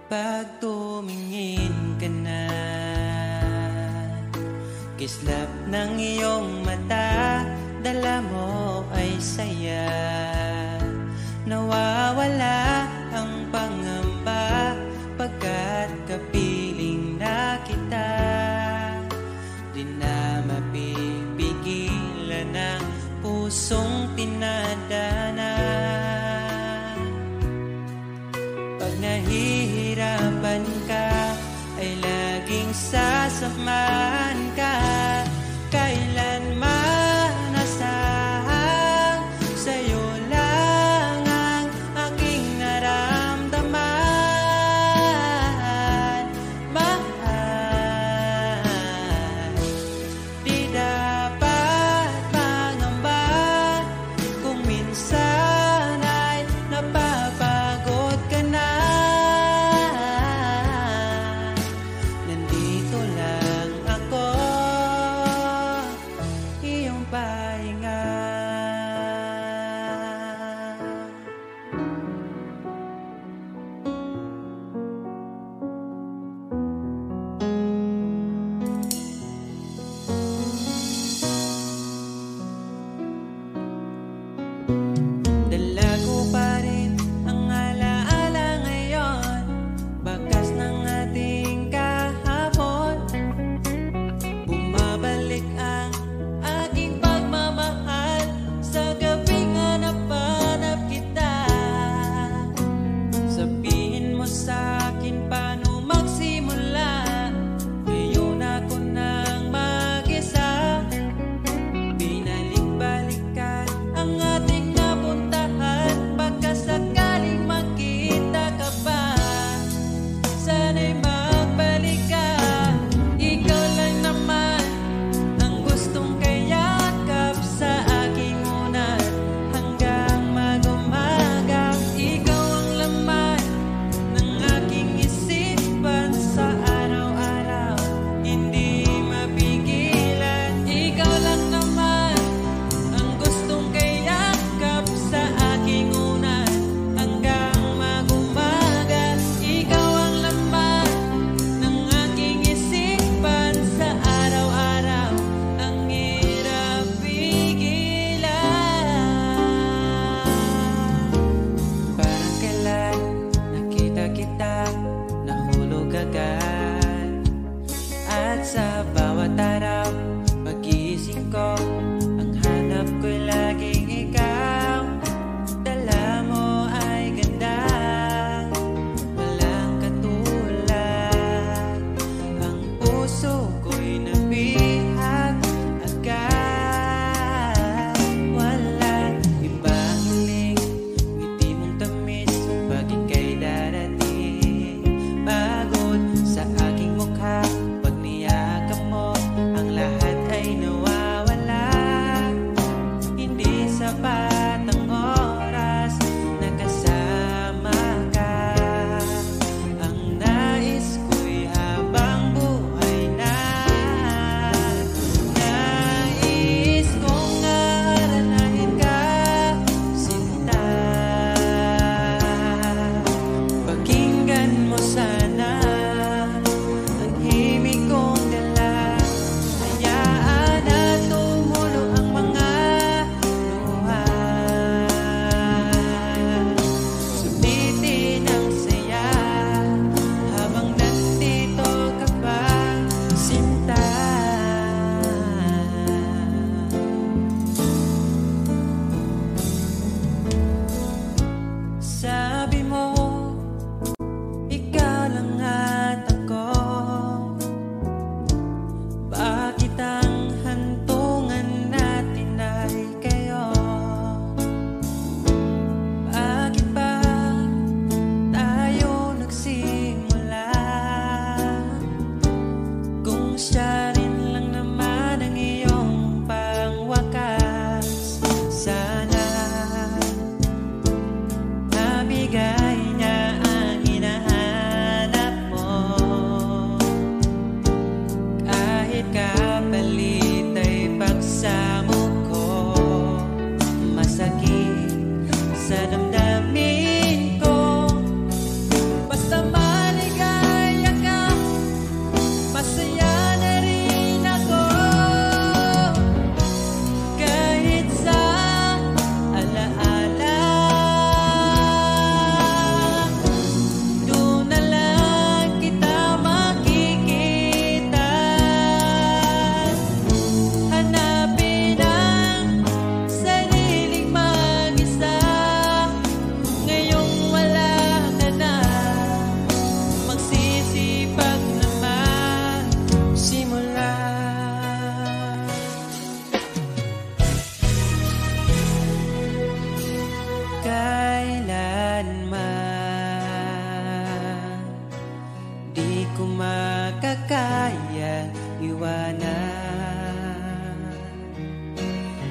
Pag tumingin ka na, kislap ng iyong mata, dala mo ay saya. Nawawala ang pangamba pagkat kapiling na kita. Di na mapipigilan ang pusong tinadana. Pag nahihirapan ka, ay laging sasamahan ka. Kailanman asahang sa'yo lang ang aking naramdaman. Mahal, di dapat mangamba kung minsan ay napapagod ka na. Nandito lang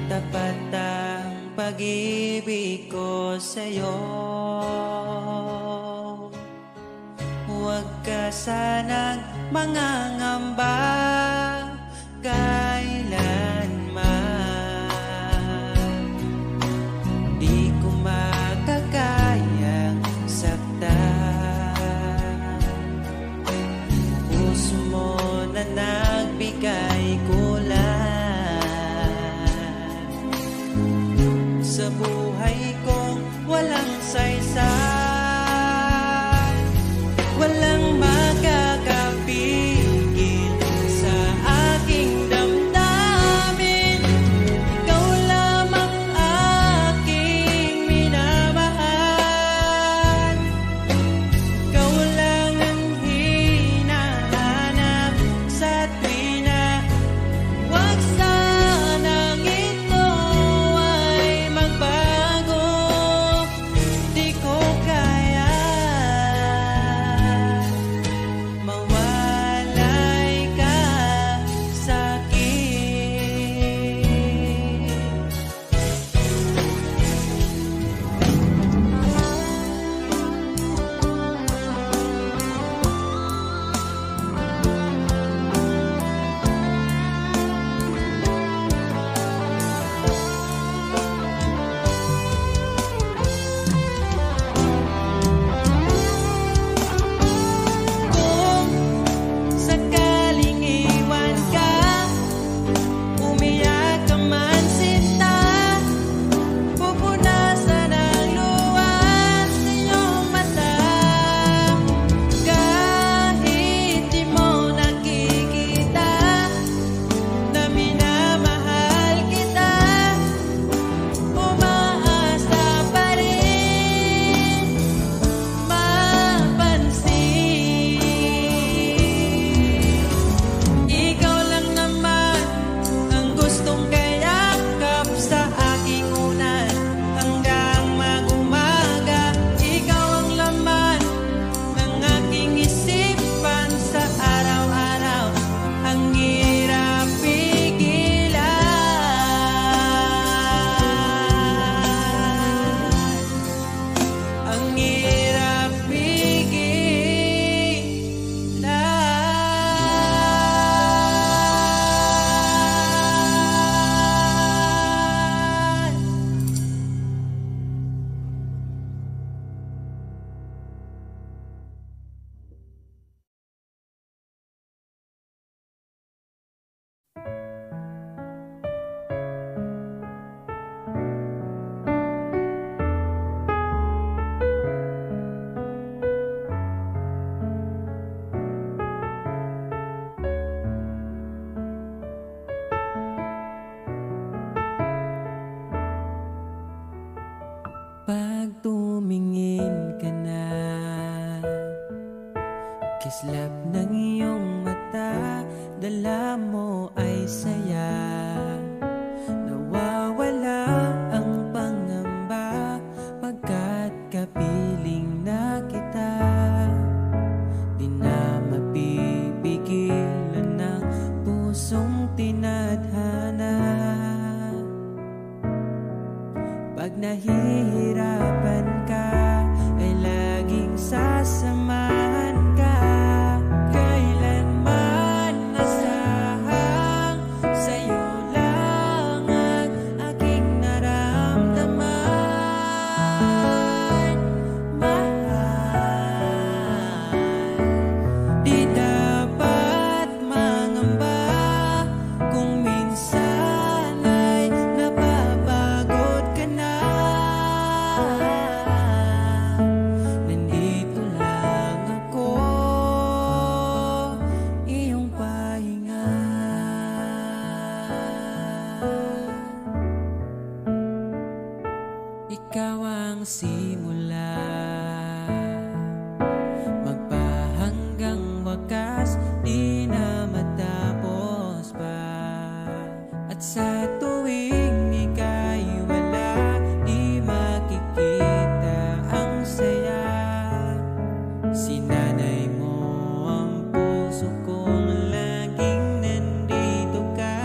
tapat ang pag-ibig ko sa'yo. Huwag ka sanang mangangamba kailanman. Di ko makakayang saktan. Puso mo na nagbigay kulan sa buhay kong walang saysay. Walang makakapigil sa aking damdamin. Ikaw lamang aking minamahal. Ikaw lang ang hinahanap sa tuwina. Huwag sanang ito ay magbago. Di ko kaya mawalay ka sa'kin. Kung sakaling iwan ka, umiyak ka man sinta, pupunasan ang luha sa iyong mata. Kahit di mo nakikita na minamahal kita, umaasa pa rin mapansin. Ikaw lang naman ang gustong kayakap sa aking unan hanggang mag-umaga. Ikaw ang laman ng aking isipan sa araw-araw. Ang hirap pigilan. Ang hirap pigilan. Pag tumingin ka na, kislap ng iyong mata, dala mo ay saya. Nawawala ang pangamba pagkat kapiling na kita. Di na mapipigilan ng pusong tinadhana. Pag nahihirapan ka, ay laging sasamahan ka. Kailanman nasahang sa'yo lang ang aking naramdaman. Mahal, di dapat mangamba kung minsan ay napapagod ka na. Nandito lang ako, iyong pahinga. Ikaw ang simula, magpahanggang wakas, di na matapos pa. At sa tuwing ika'y wala, di makikita ang saya. Sinanay mo ang puso kong laging nandito ka.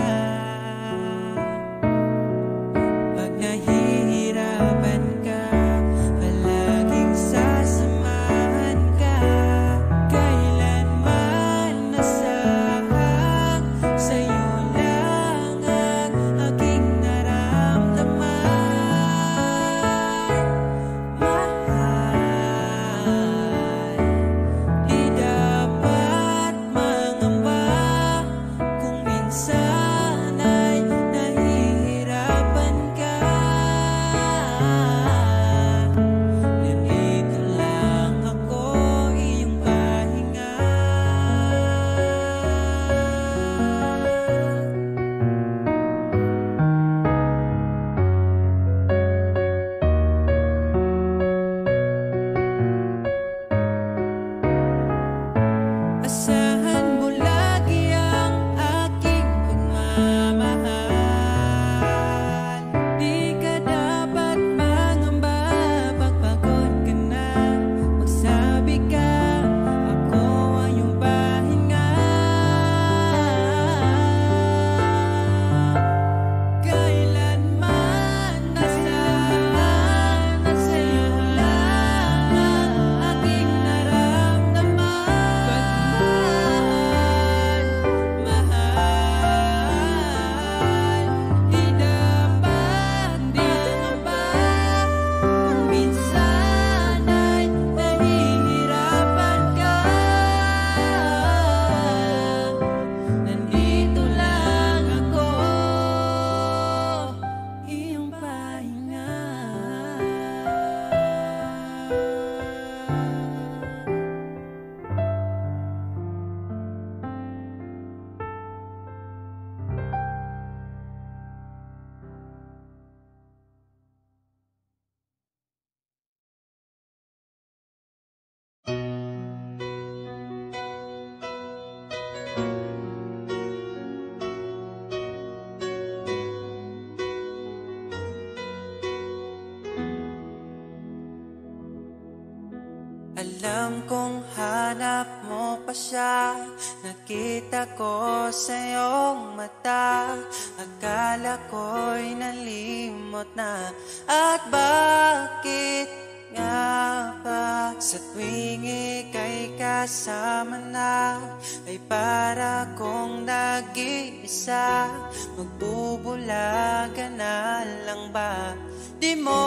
Alam kong hanap mo pa siya, nakita ko sa iyong mata. Akala ko'y nalimot na, at bakit nga ba sa tuwing ika'y kasama na, ay para kong nag-iisa. Magbubulaga na lang ba? Di mo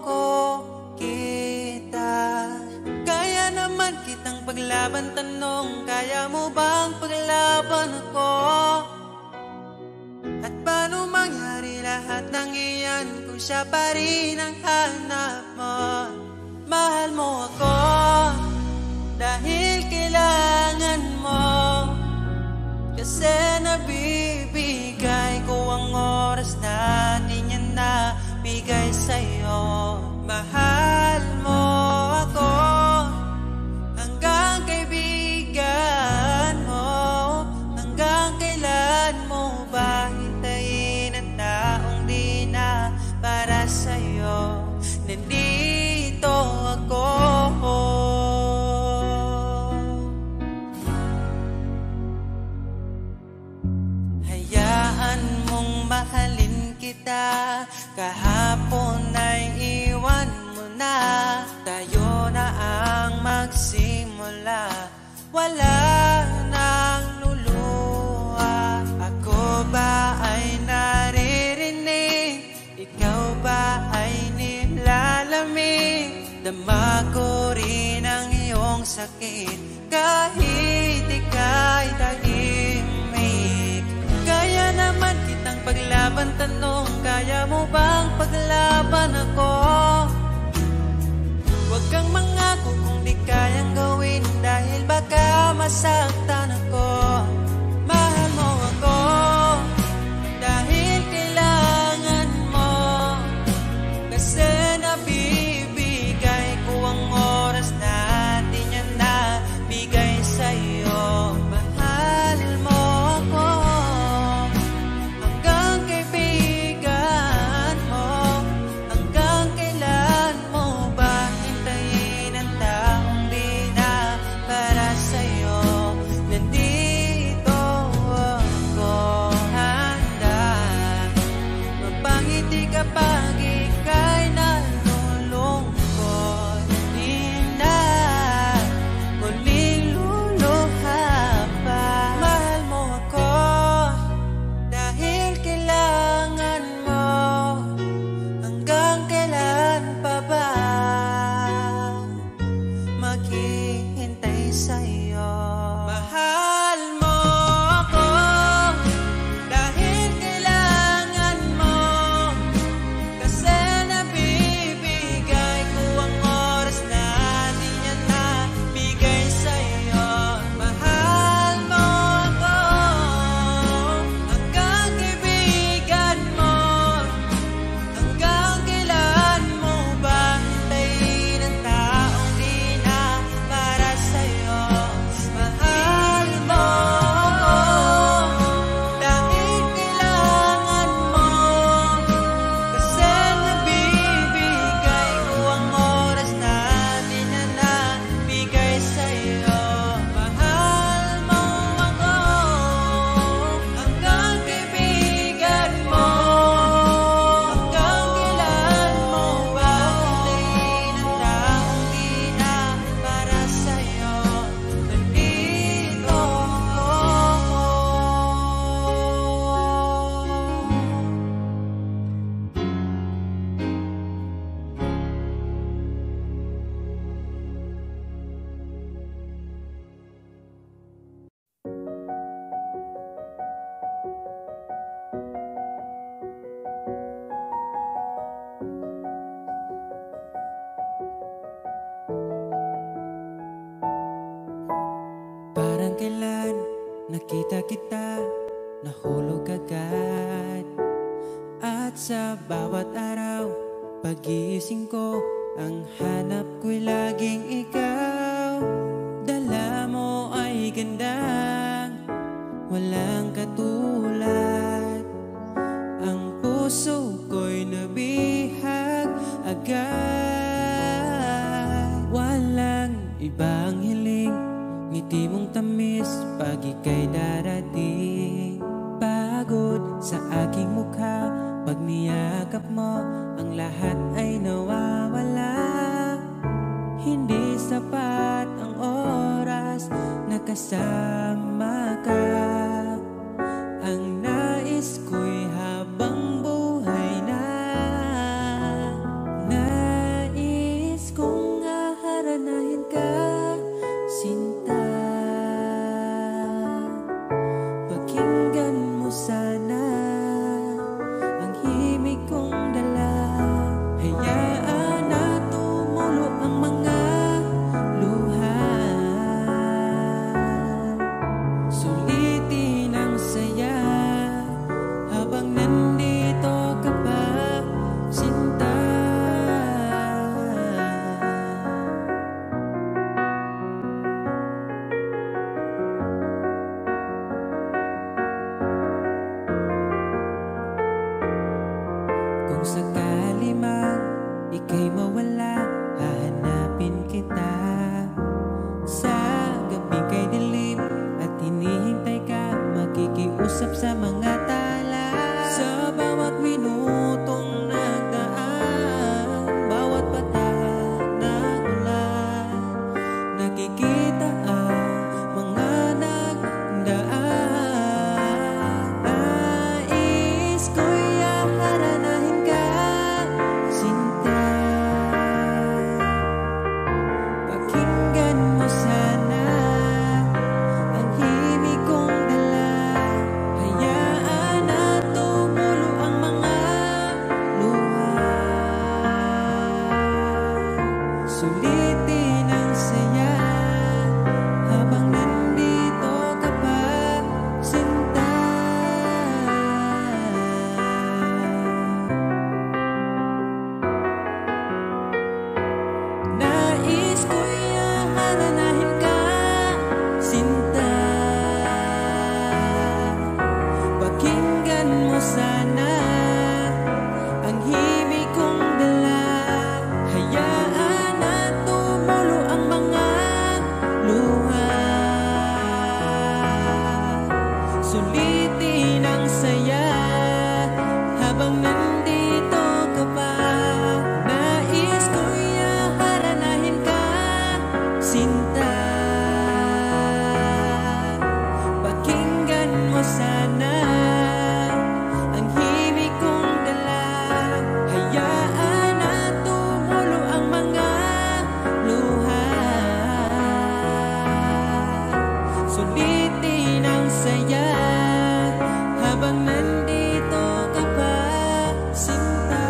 ko kita. Kaya naman kitang paglaban, tanong, kaya mo bang paglaban ako? At paano mangyari lahat ng iyan kung siya pa rin ang hanap mo? Mahal mo ako dahil kailangan mo, kasi nabibigay ko ang oras na di niya nabigay sa'yo. Mahal mo ako hanggang kaibigan mo. Hanggang kailan mo ba hintayin ang taong di na para sa'yo? Nandito ako. Hayaan mong mahalin kita, kahapon ay iwan mo na. Tayo na ang magsimula, wala nang luluha. Ako ba ay naririnig? Ikaw ba ay nilalamig? Dama ko rin ang iyong sakit kahit ika'y tahimik. Kaya naman kitang paglaban, tanong, kaya mo bang paglaban ako? Huwag kang mangako kung di kayang gawin, dahil baka masaktan ako. Mahal mo ako dahil kailangan mo, kasi nabibigay ko ang oras na di niya nabigay sa'yo. Mahal mo ako hanggang kaibigan mo. Hanggang kailan mo ba hintayin ang taong di na para sa'yo? Nandito ako, handa mapangiti kapag ika'y nalulungkot. Di na muling luluha pa. Mahal mo ako dahil kailangan mo. Hanggang kailan pa ba maghihintay sa'yo? Mahal mo ako dahil kailangan mo, kasi nabibigay ko ang oras na di niya nabigay sa'yo. Mahal mo ako hanggang kaibigan mo. Hanggang kailan mo ba hintayin ang taong di na para sa'yo? Mahal mo ako dahil kailangan mo, kasi nabibigay ko ang oras na di na nabigay sa'yo. Mahal mo ako hanggang kaibigan mo. Hanggang kailan mo ba hintayin ang taong di na para sa'yo? Nandito ako. Parang kailan nakita kita, nahulog agad. At sa bawat araw, pag-iising ko, ang hanap ko'y laging ikaw. Dala mo ay gandang walang katulad. Ang puso ko'y nabihag agad. Walang Iba ang hiling, ngiti mong tamis pag ika'y darating. Pagod sa aking mukha, pag niyakap mo, ang lahat ay nawawala. Hindi sapat ang oras na kasama ka. Ang nais ko'y habang buhay na. Nais kong aharanahin ka, sinta. Pakinggan mo sana ang himig kong dala. Hayaan na tumulo ang mga luha. Sulitin ang saya habang nandito ka pa, sinta. Kung sakali man ika'y mawala, hahanapin kita. Sa gabing kay dilim at hinihintay ka, makikiusap sa mga tala. Sa bawat minutong nagdaan, bawat patak ng ulan, nakikita ang mga nagdaan. Nais ko'y aharanahin ka, sinta. Pakinggan mo sana ang himig kong dala. Hayaan na tumulo ang mga luha. Sulitin ang saya habang nandito ka pa, sinta. Nais ko'y aharanahin ka, sinta. Pakinggan mo sana ang himig kong dala. Hayaan na tumulo ang mga luha. Sulitin ang saya habang nandito ka pa. Nais ko'y aharanahin ka, sinta. Pakinggan mo sana ang himig kong dala. Hayaan na tumulo ang mga luha. Sulitin ang saya habang nandito ka pa, sinta.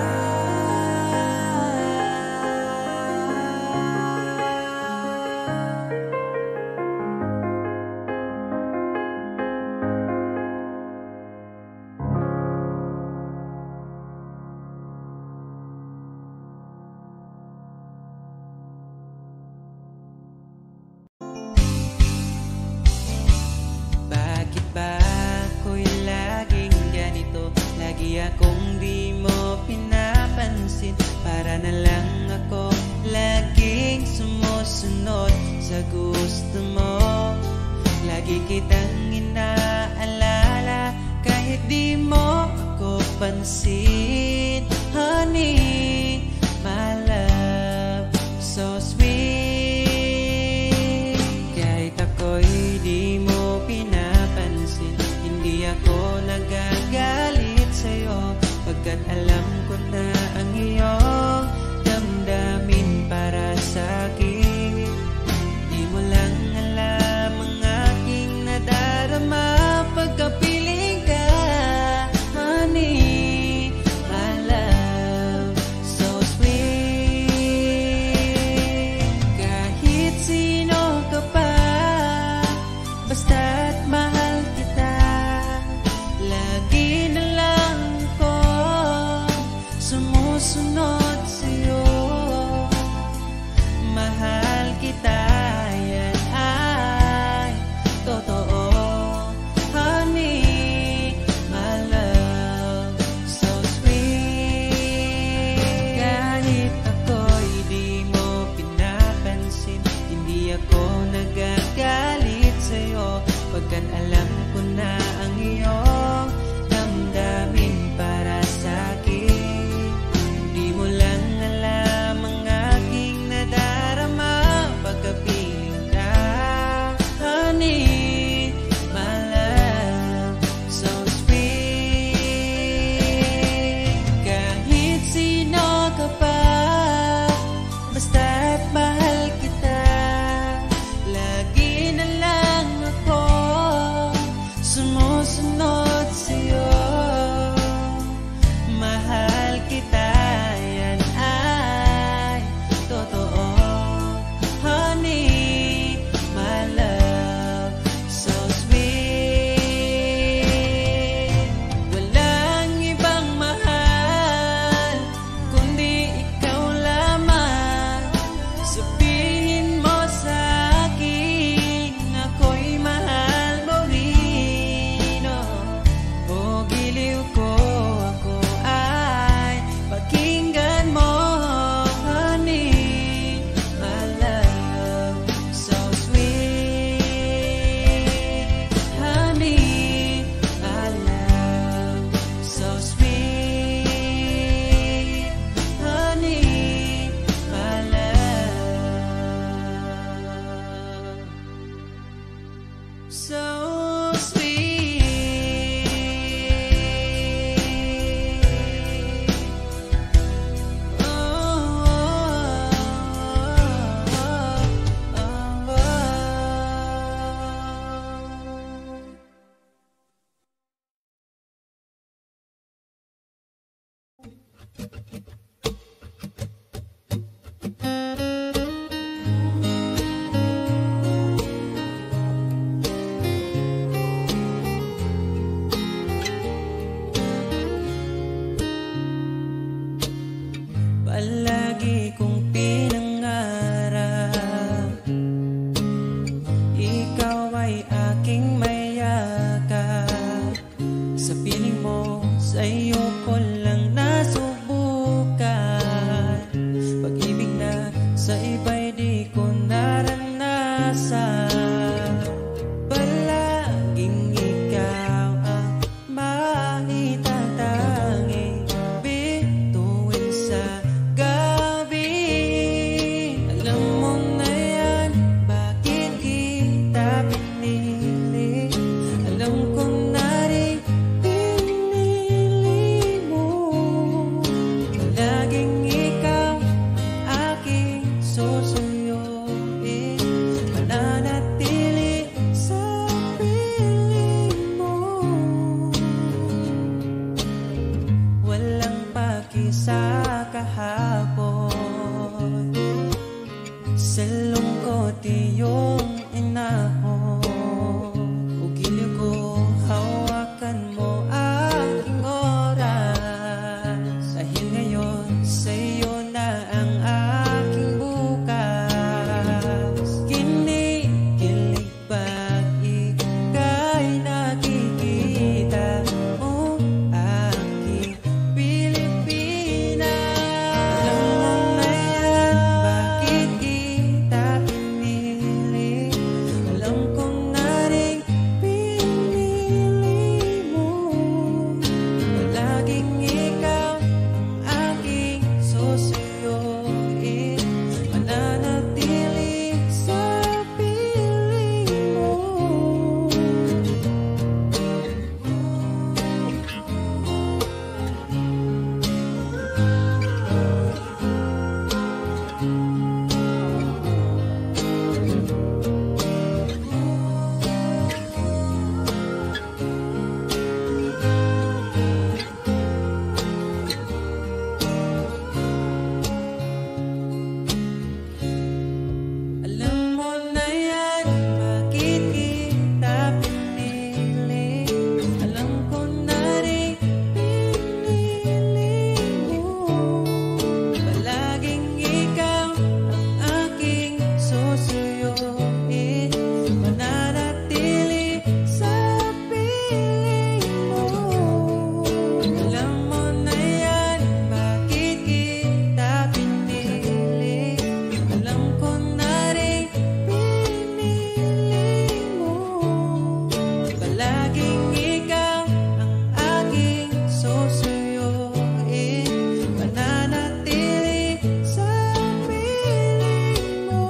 Bakit ba ako'y laging ganito? Lagi akong di mo pinapansin. Para na lang ako laging sumusunod sa gusto mo. Lagi kitang inaalala kahit di mo ako pansin. Honey, my love, so sweet. Kahit ako'y di mo pinapansin, hindi ako nagagalit sa'yo, pagkat alam ko na ang iyong damdamin para sa'kin. Di mo lang alam ang aking nadarama pagkapiling ka. Honey, my love, so sweet. Kahit sino ka pa, basta't mahal kita. Lagi na lang ko sumusunod sa'yo. Mahal kita, yan ay totoo. Honey, my love, so sweet. Kahit ako'y di mo pinapansin, hindi kahapon. Sa lungkot iyong inahon, ugili ko hawakan mo aking oras. Dahil ngayon sa'yo na ang aking bukas. Kinikilig pag ika'y nakikita mo aking Pilipinas. Alam mo na yan, bakit kita pinili? Alam ko na rin pinili mo. Palaging ikaw ang aking susuyuin, mananatili sa piling mo. Alam mo na yan, bakit kita pinili? Alam ko na rin pinili mo. Palaging ikaw ang aking susuyuin, mananatili sa piling mo. Alam mo na yan, bakit kita pinili? Alam ko na rin pinili mo. Palaging ikaw ang aking susuyuin, mananatili sa piling mo.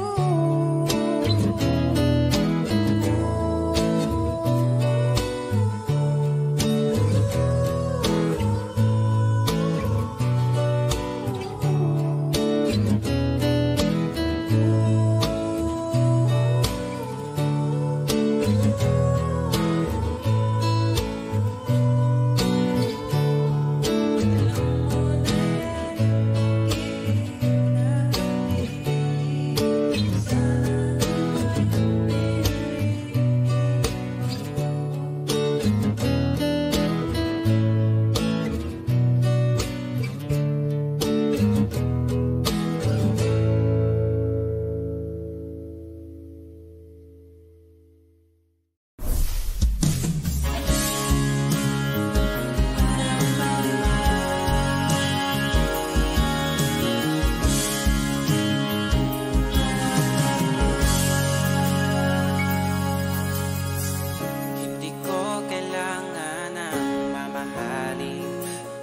Hindi ko kailangan ng mamahaling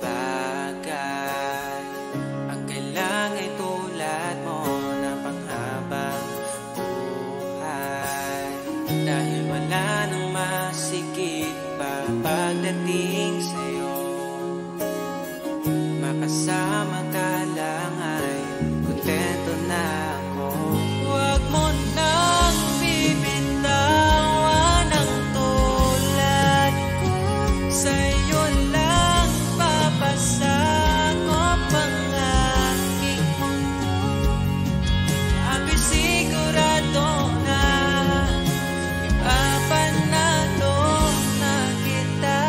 bagay. Ang kailangan ay tulad mo na panghabang buhay. Dahil wala nang masigit pa pagdating sa'yo. Makasama ka lang ay kontento na ako. Huwag mo nang bibitawan ang tulad ko. Sa'yo lang papasakop ang aking mundo. Ako'y sigurado na ipapanalo na kita.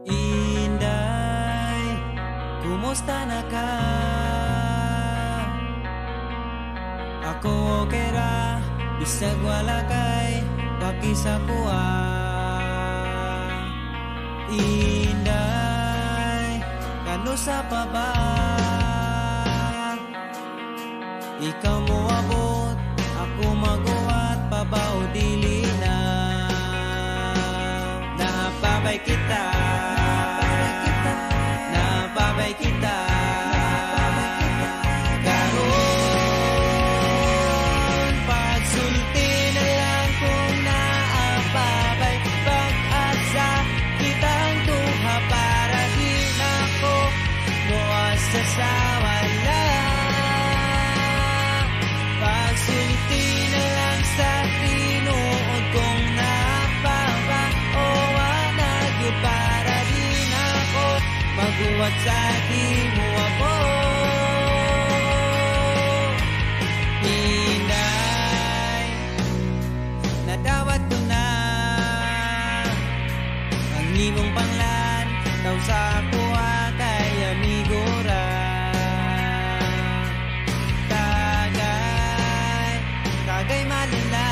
Inday, kumusta na ka? Ako okay ra, bisag wala kay pakisa kuha. Inday, kanusa pa ba? Ikaw mo abot, ako maguwat pa ba o dili na? Napabay kita, napabay kita, karon pagsulti na lang kung naapabay, pag-asa kitang duha para di na ko muwas sa wala. Pagsulti na lang sa tinuod kong napaba o wanag para di na ko maguwat sa di mo ako. Inday, nadawat ko na ang imong panglan daw sa kuha kay amigo ra. Kagay malinlang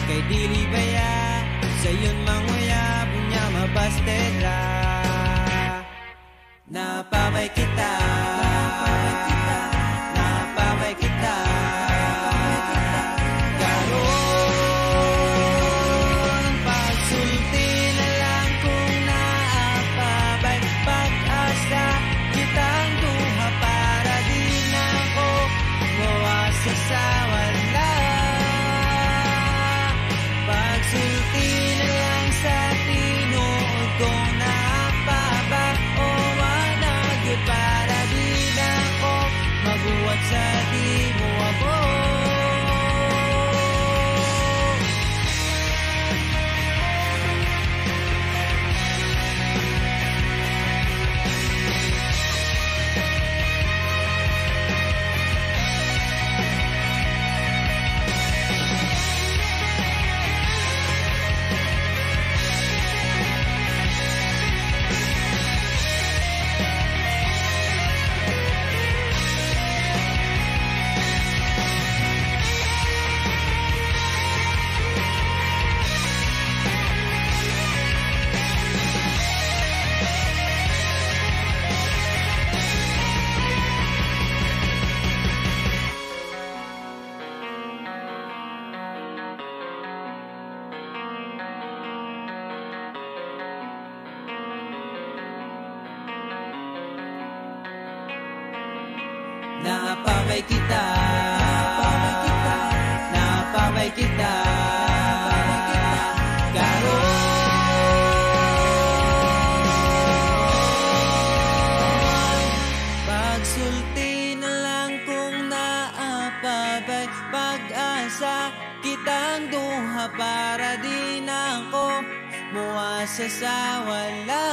kay dili baya sayon manguya bunya mabasted ra. Napabay kita, napabay kita, karon pagsulti na lang kung naapabay, pag-asa kitang duha para di na ko mawasa sa wala. Pagsulti na lang sa tinuod kong napaba o wanag para di na ko maguwat sa di mo abot. Napabay kita, napabay kita, karon pagsulti na lang kung naapabay, pag-asa kitang duha para di na ko muwasa sa wala.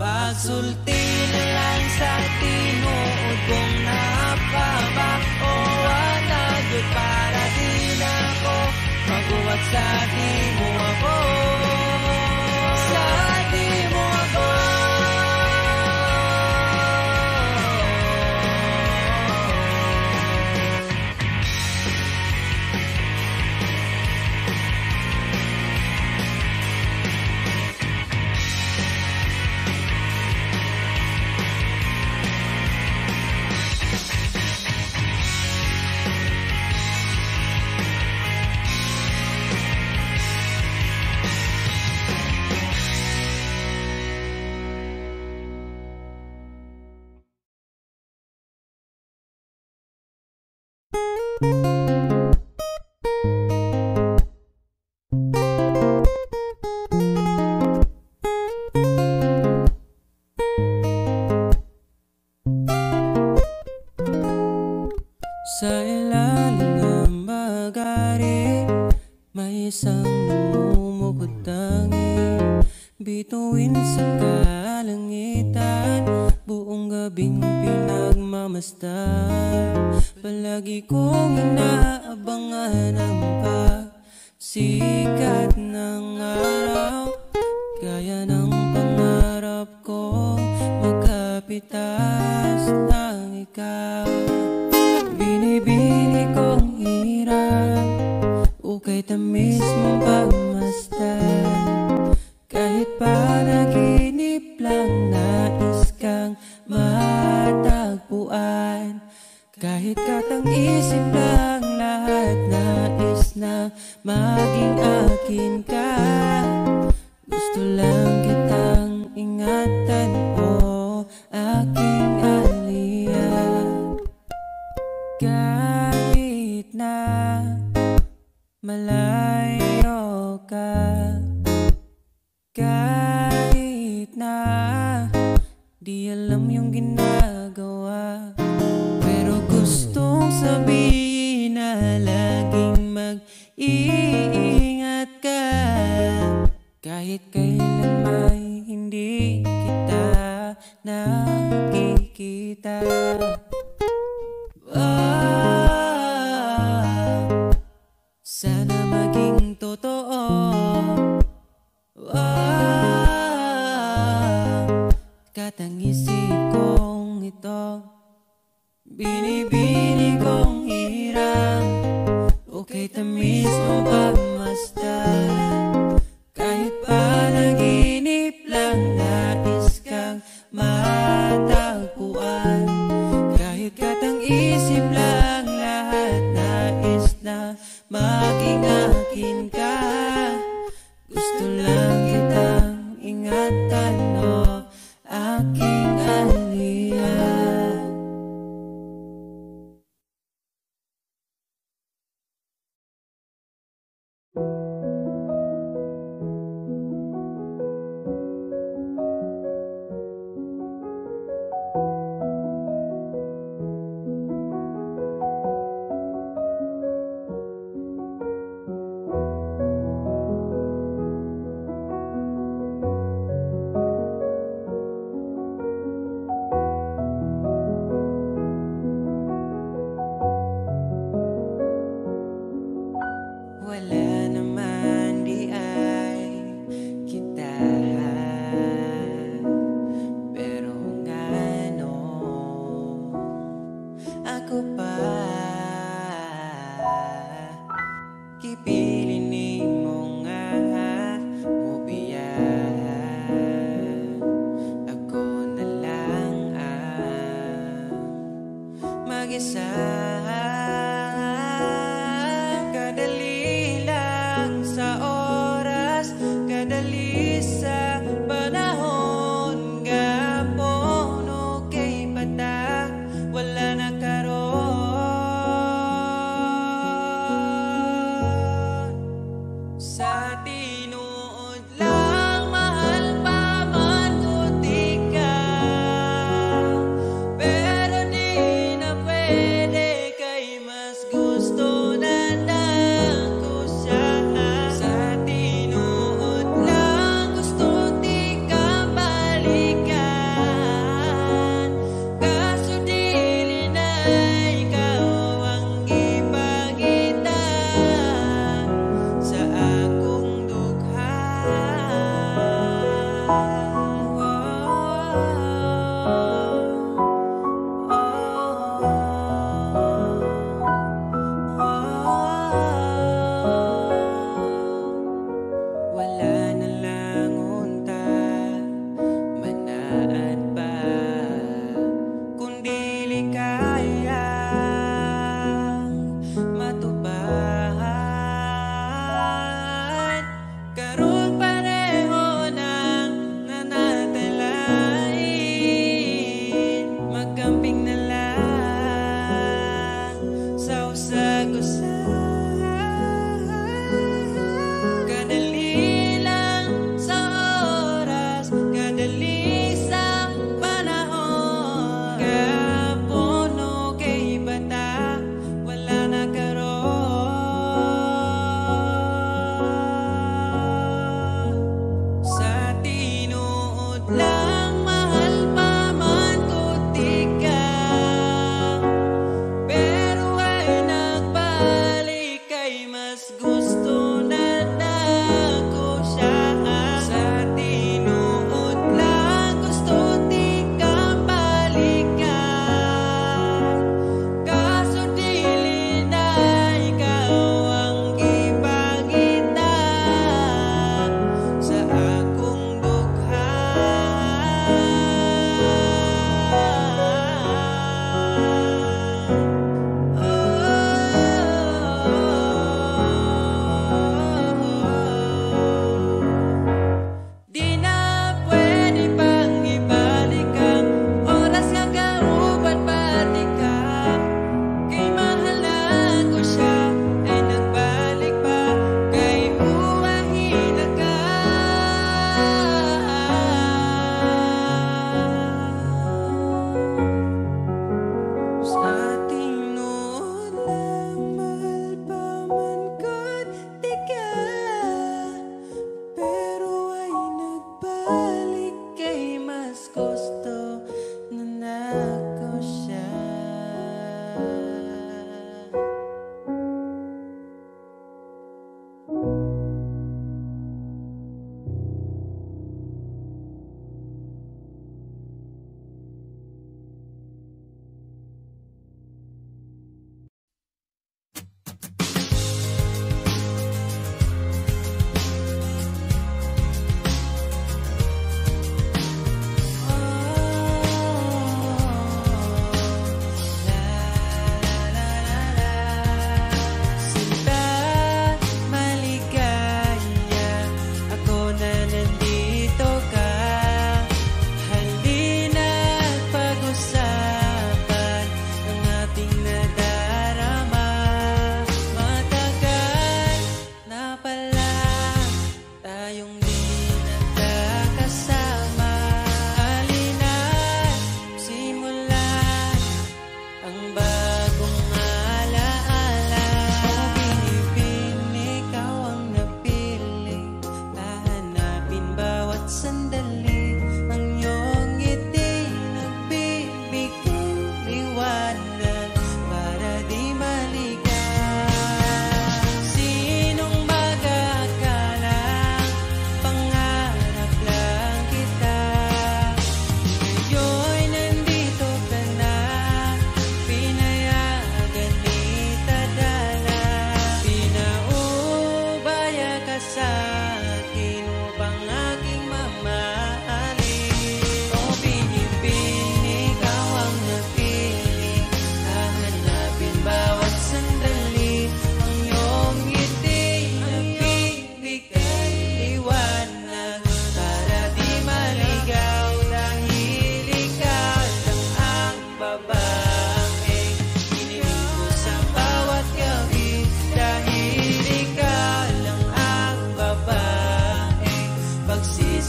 Pagsulti na lang sa tinuod kong napaba o wanag para di na ko maguwat sa di mo ako, sa di mo ako. Sa ilalim ng bagari may isang namumukod ng langit, bituin sa kalangitan, buong gabing pinagmamasdan. Palagi kong inaabangan ang pagsikat ng araw, gaya ng pangarap ko magkapitas ng ikaw. Binibini kong hirap, ukay tamis mong pagmasdan. Kahit panaginip lang nais kang matagpuan, kahit katang-isip lang lahat nais na maging akin ka. Gusto lang kitang ingatan, o aking Aliyah. Kahit na malayo ka, kahit na di alam yung ginagawa, pero gustong sabihin na laging mag-iingat ka. Kahit kailan may hindi kita nakikita. Sana maging totoo. Katang-isip kong ito, binibini kong hirap, okay tamis mong pagmasdan. Kahit panaginip lang nais kang matagpuan,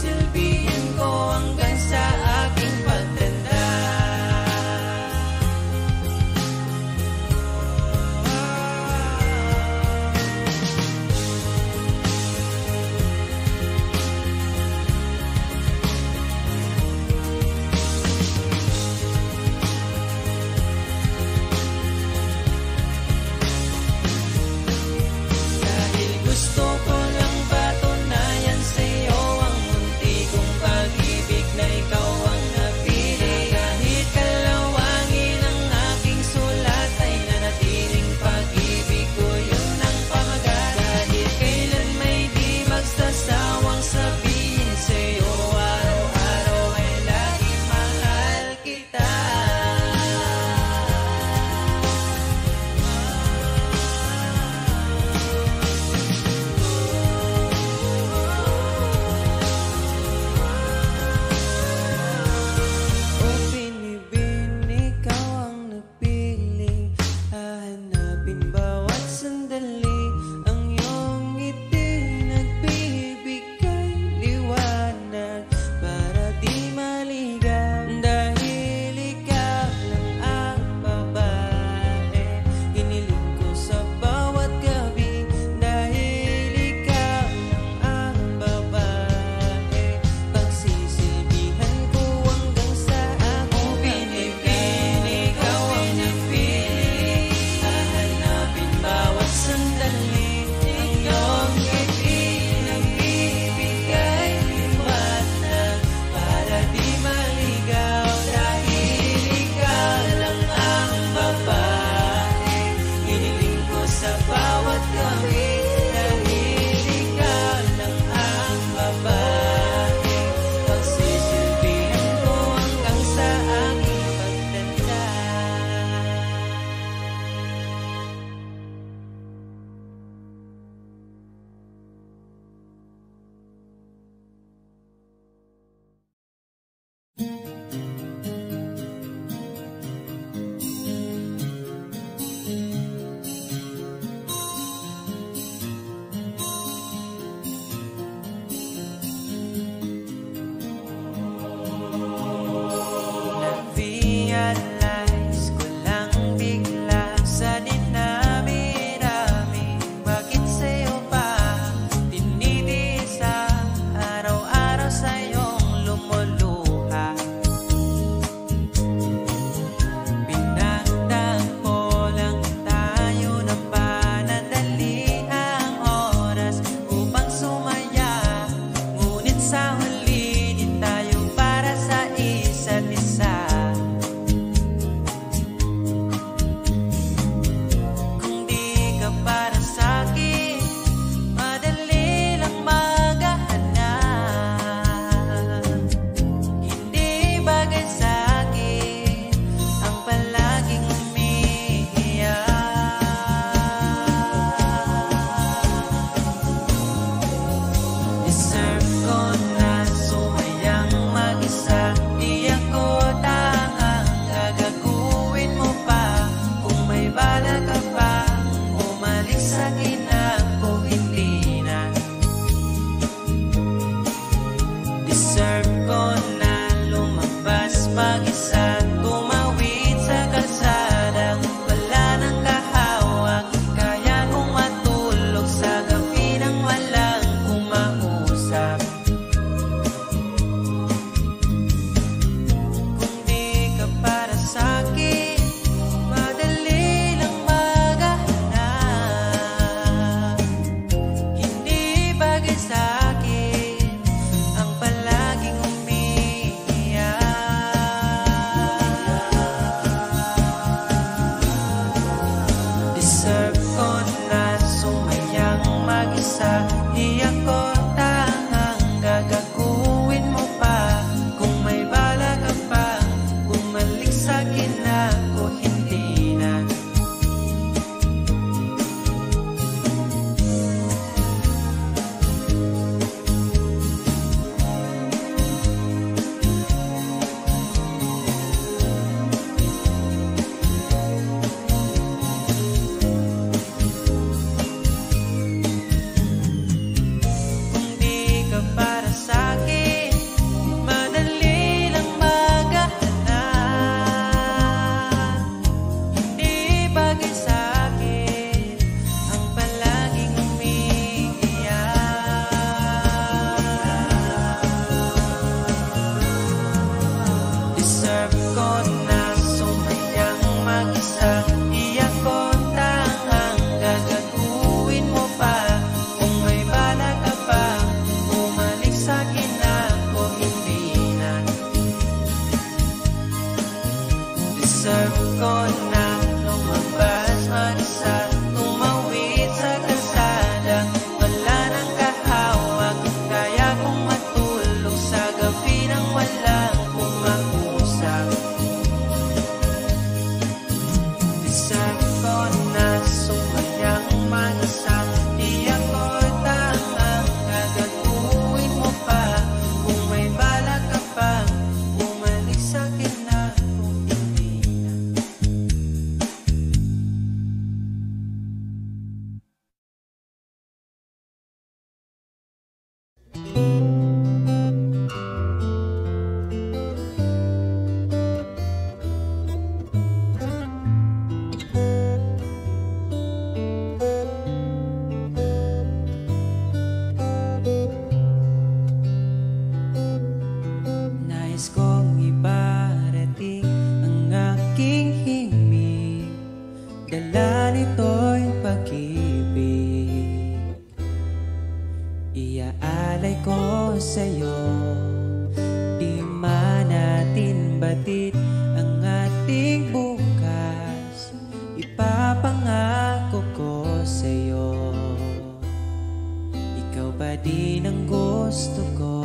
sisilbihin ko hanggang sa aking pagtanda. Dahil gusto ko lang patunayan sa'yo ang munti kong Nais kong iparating ang aking himig, dala nito'y pag-ibig. Iaalay ko sa'yo, di man natin batid ang ating bukas. Ipapangako ko sa'yo, ikaw pa din ang gusto ko.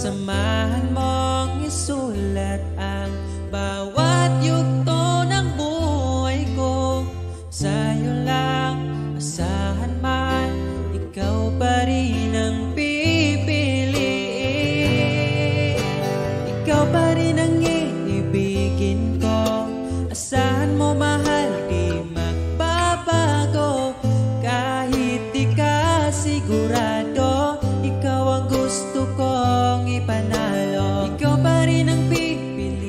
Samahan mong isulat ang bawat yugto ng buhay ko. Sa'yo lang asahan man, ikaw pa rin ang pipiliin. Ikaw pa rin ang iibigin ko. Asahan mo mahal, di magbabago. Kahit di ka sigurado, ikaw ang gusto kong ipanalo. Ikaw pa rin ang pipiliin.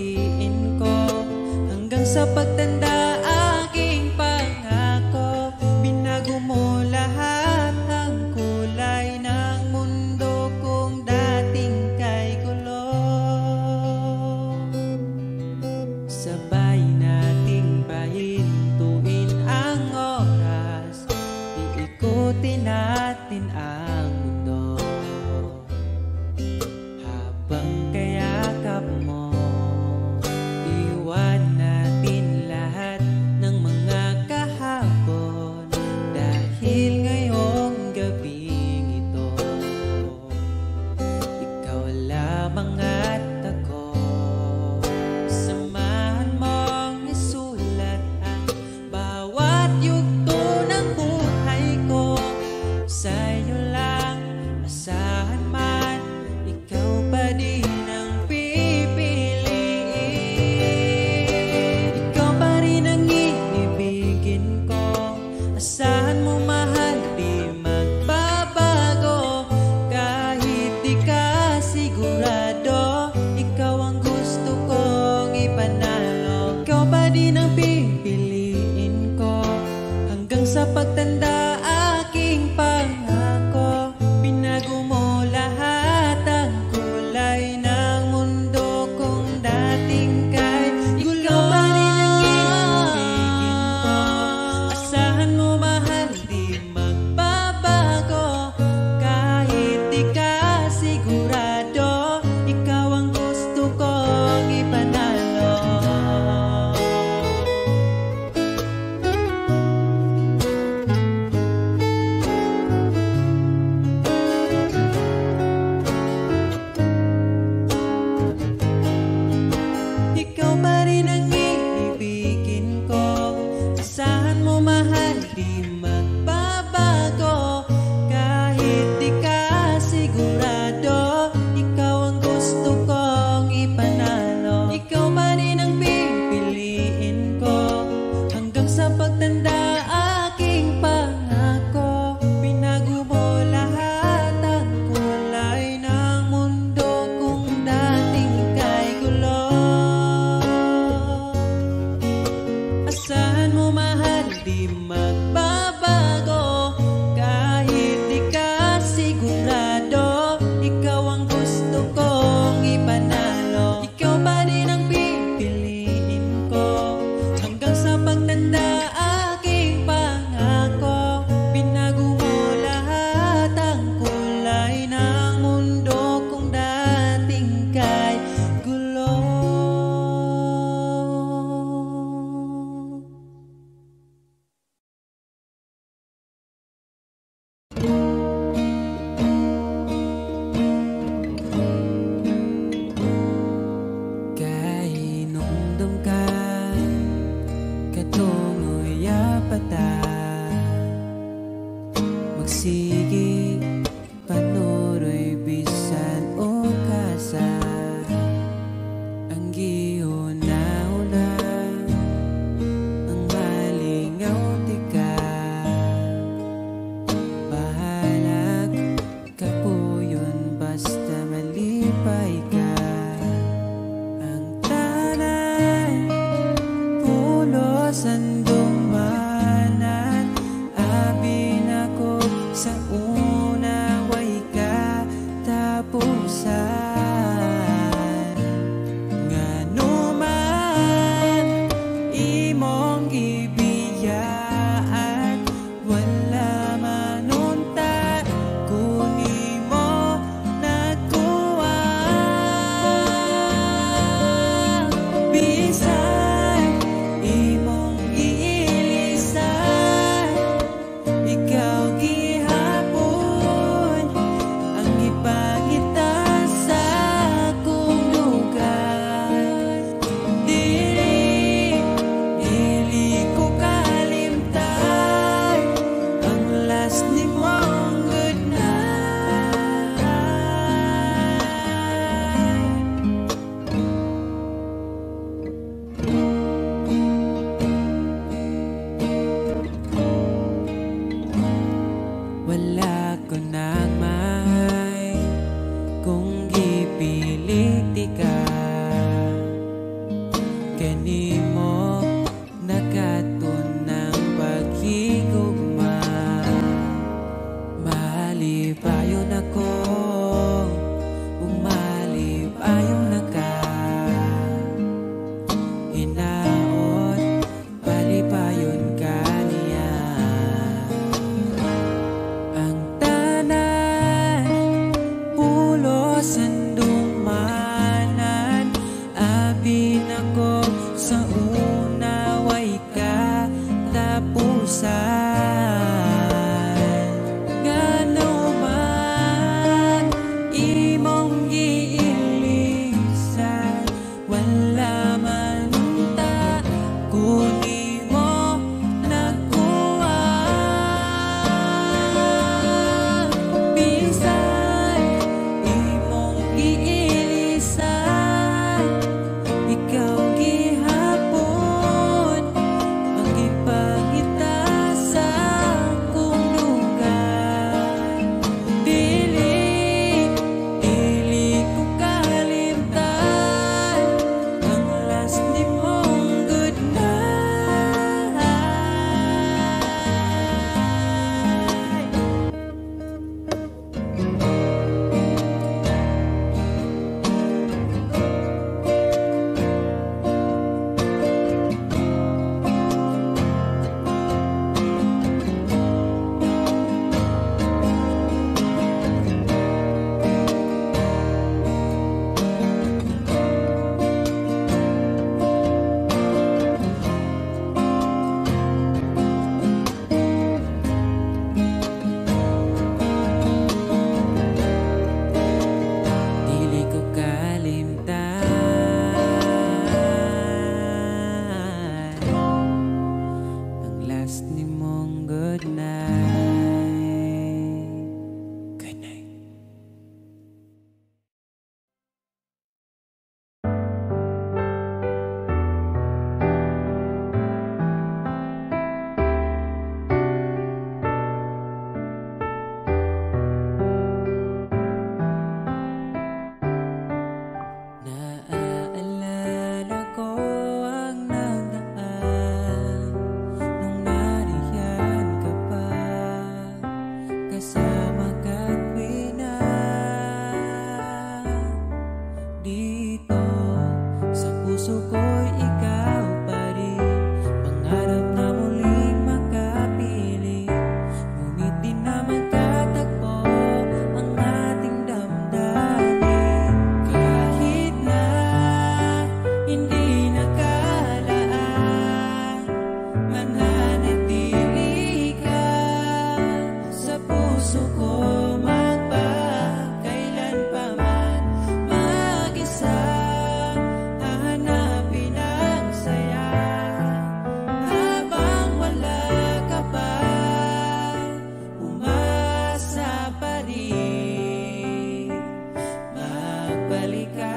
magbalik ka,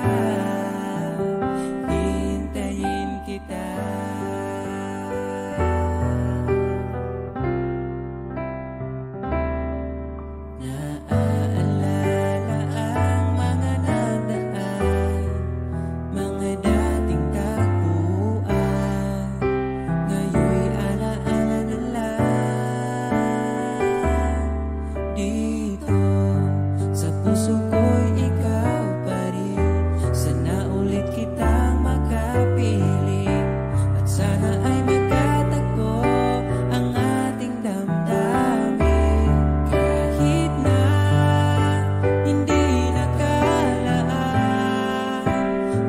hintayin kita. Naaalala ang mga nadaan, mga dating tagpuan, ngayon'y alaala na lang. Dito sa puso ko'y ikaw pa rin, sana ulit kitang makapiling, at sana ay magkatagpo ang ating damdamin. Kahit na hindi nakalaan,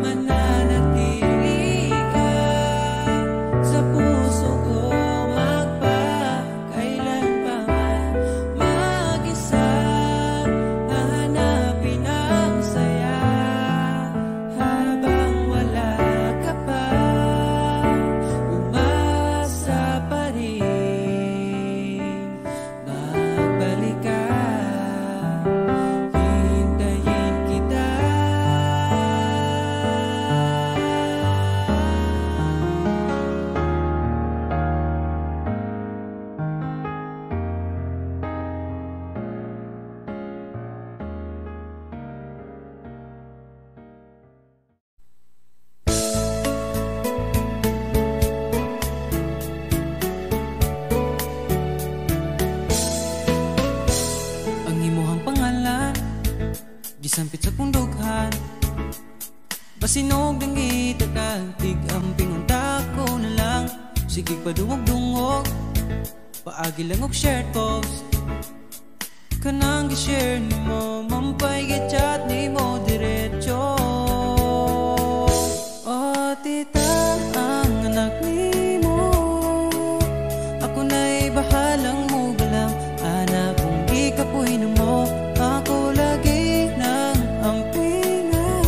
mananatili ka sa puso ko, magpakailan pa man. Mag-isa hahanapin ang saya, habang wala ka pa, umasa pa rin. Magbalik ka, hintayin kita. Ang imuhang pangalan gisampit sa kundughan, basinog ng itakagtig ang pingunta ko na lang. Sige padungog-dungog, paagi lang og shared post, kanang gi-share ni mo, mampay gi-chat ni mo diretso. Oh tita, ang anak ni mo, ako na'y bahalang mo galang, anak kong ikapoy na mo, ako lagi ng ampingan.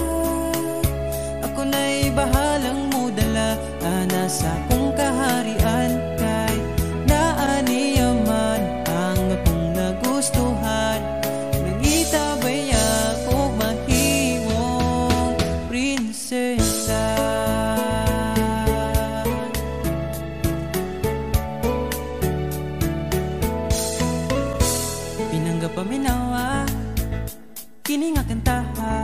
Ako na'y bahalang mo dala, ana sa kong kaharian, kay naaniyaman ang akong nagustuhan. Nangitabay ako mahimong prinsesa. Pinangga paminawa, kini nga kantaha,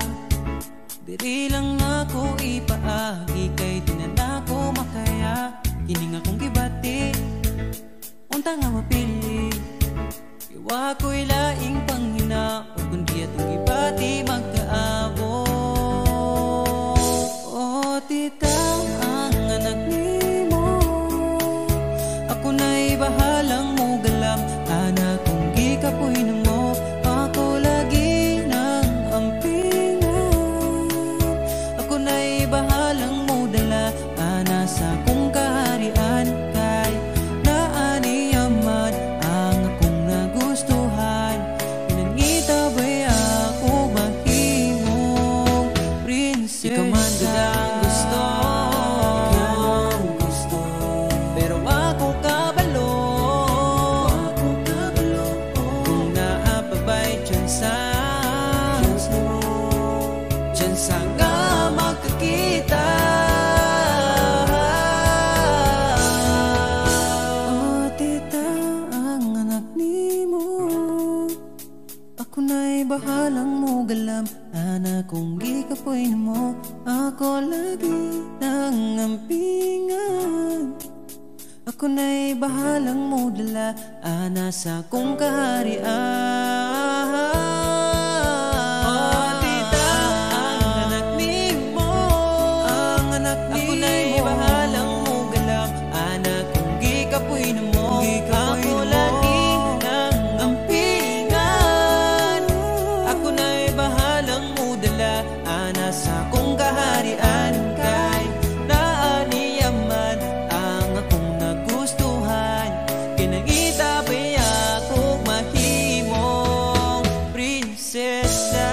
diri lang ako ipaagi, kay di na nako makaya. Kini nga kong gibati, unta nga mapili, iwa ko'y laing panghina, o kundi atong gibati magkaabo. Oh tita, ang anak ni mo, ako na'y bahalang mo galam, anak kong gikapoy na mo, ako lagi ng ampingan. Ako na'y bahalang mo dala, ana sa kong kaharian, kay naaniyaman ang akong nagustuhan. Pinangitabay ako mahimong prinsesa. Ikaw man gudang gusto, pero ako kabalo. Kung naapabay dyan sa nga magkakita. Oh tita, ang anak ni mo, ako na'y bahalang mo galam, anak kong gikapoy na mo, ako lagi ng ampingan. Ako na'y bahalang mo dala, ana sa kong kaharian. Oh tita, ang anak ni mo, ako na'y bahalang mo galam, anak kong gikapoy na mo, ako lagi ng ampingan. Ako na'y bahalang mo dala, ana sa kong kaharian, kay naaniyaman ang akong nagustuhan. Kinangita-bay ako mahimong prinsesa.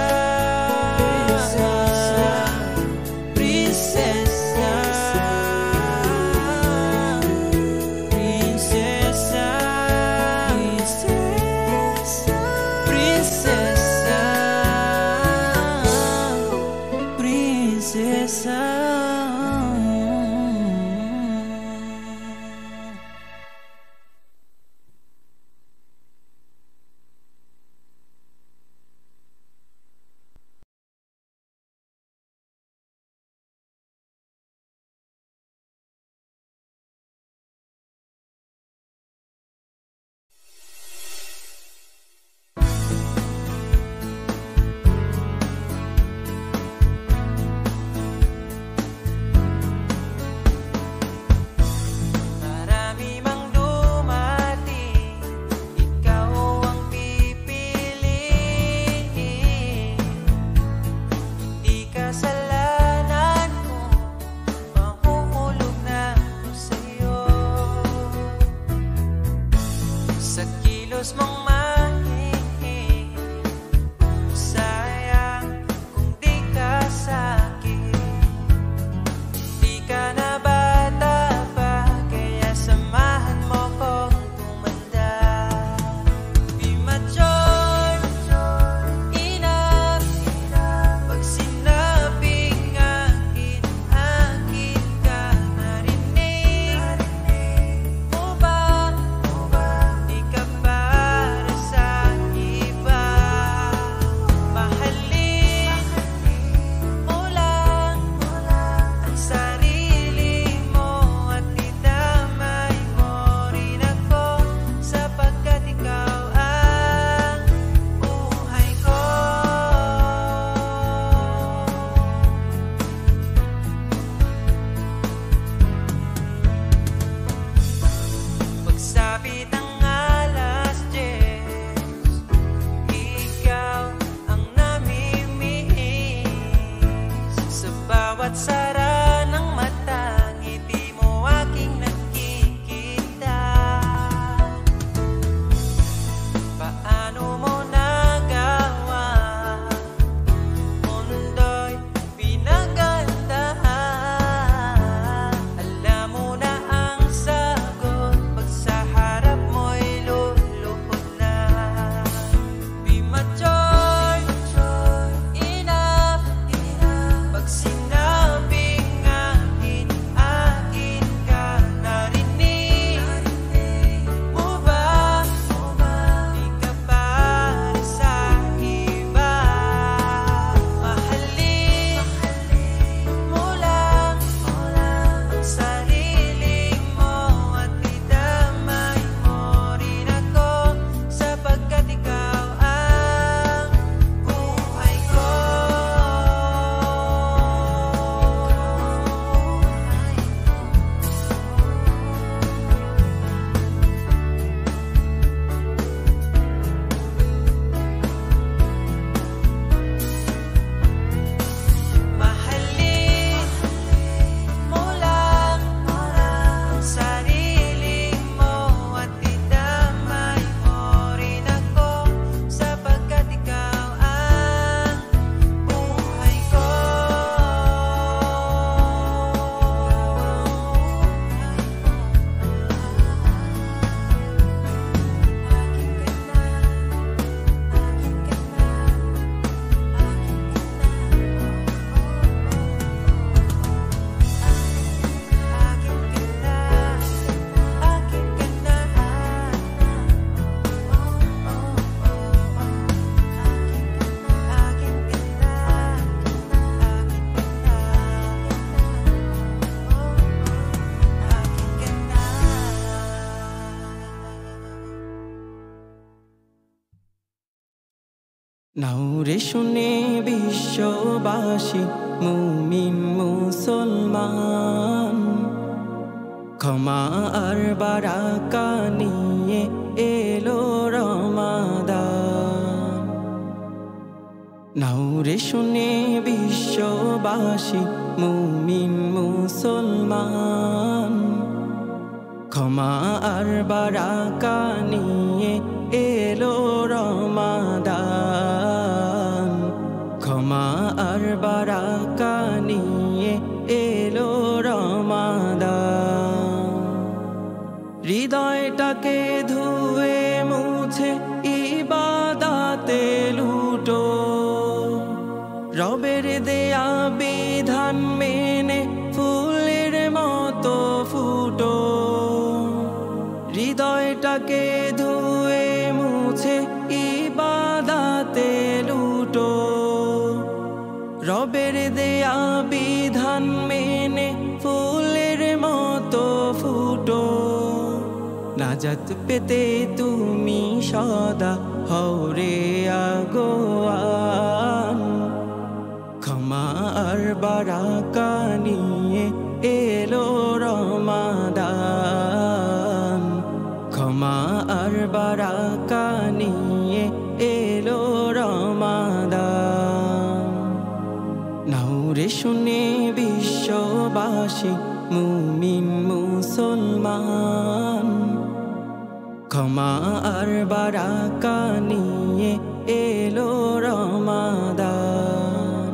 Prinsesa, prinsesa, prinsesa, prinsesa. prinsesa. নাউরে শুনে বিশ্ববাসী মুমিন মুসলমান, ক্ষমা আর বারাকা নিয়ে এলো রমাদান। নাউরে শুনে বিশ্ববাসী মুমিন মুসলমান, ক্ষমা আর বারাকা নিয়ে এলো রমাদান। ক্ষমা আর বারাকা নিয়ে এলো রমাদান। হৃদয়টাকে ধুয়ে মুছে ইবাদাতে লুটো, রবের দেয়া বিধান মেনে ফুলের মতো ফুটো, হৃদয়টাকে ধুয়ে মুছে ইবাদাতে লুটো। রবের দেয়া বিধান মেনে ফুলের মতো ফুটো, নাজাত পেতে তুমি সদা হওরে আগোয়ান। ক্ষমা আর বারাকা নিয়ে এলো রমাদান, ক্ষমা আর বারাকা নিয়ে এলো রমাদান। নাউরে শুনে বিশ্ববাসী মুমিন মুসলমান, ক্ষমা আর বারাকা নিয়ে এলো রমাদান,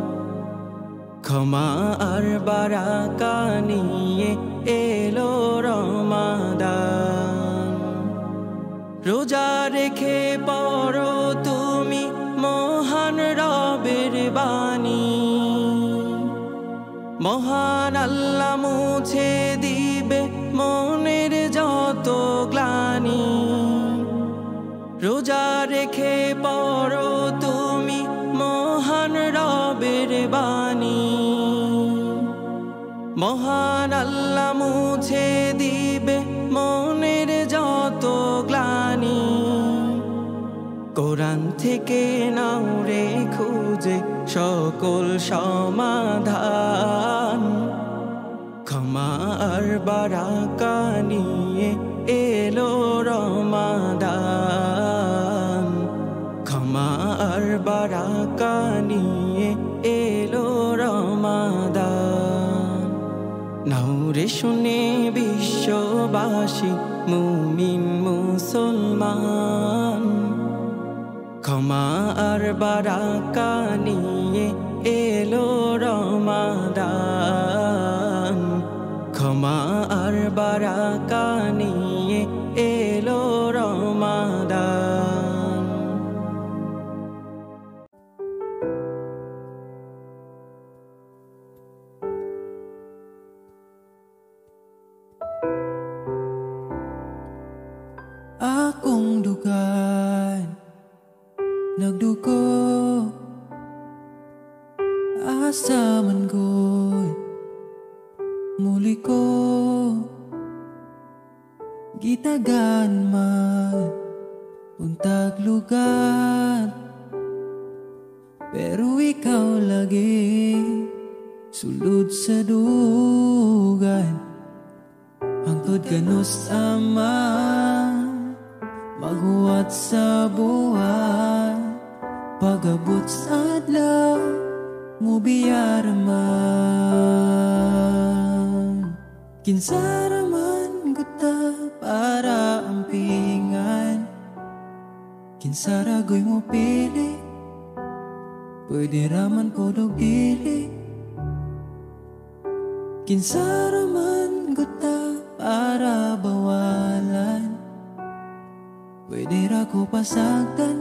ক্ষমা আর বারাকা নিয়ে এলো রমাদান। রোজা রেখে পড়ো তুমি মহান রবের বাণী, মহান আল্লাহ মুছে দিবে মনের যত গ্লানি। রোজা রেখে পড়ো তুমি মহান রবের বাণী, মহান আল্লাহ মুছে দিবে মনের যত গ্লানি। কোরআন থেকে নাও রে খুঁজে সকল সমাধান, ক্ষমা আর বারাকা নিয়ে এলো রমাদান, ক্ষমা আর বারাকা নিয়ে এলো রমাদান। নাউরে শুনে বিশ্ববাসী মুমিন মুসলমান, ক্ষমা আর বারাকা নিয়ে এলো রমাদান, ক্ষমা আর বারাকা নিয়ে এলো রমাদান। Akong dugan nagdugo, asa man ko'y muli ko gitagan man untag lugar. Pero ikaw lagi sulod sa dugan, hangtod ganus ama maghuwat sa buhay. Pagabot sa adlaw mo biyaraman, kinsaraman guta para ampingan. Kinsaragoy mo pili, pwede raman ko dogili. Kinsaraman guta para bawalan, pwede ra ko pasagdan.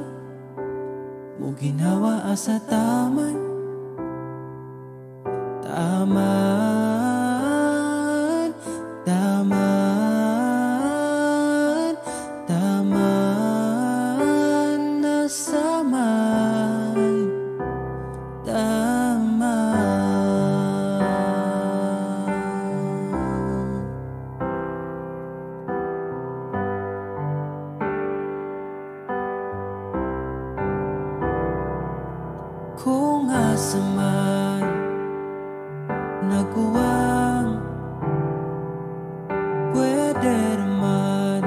Mo ginawa asa taman, taman, taman, taman, nasaman, taman. Kung asa man nagkuwang, pwede naman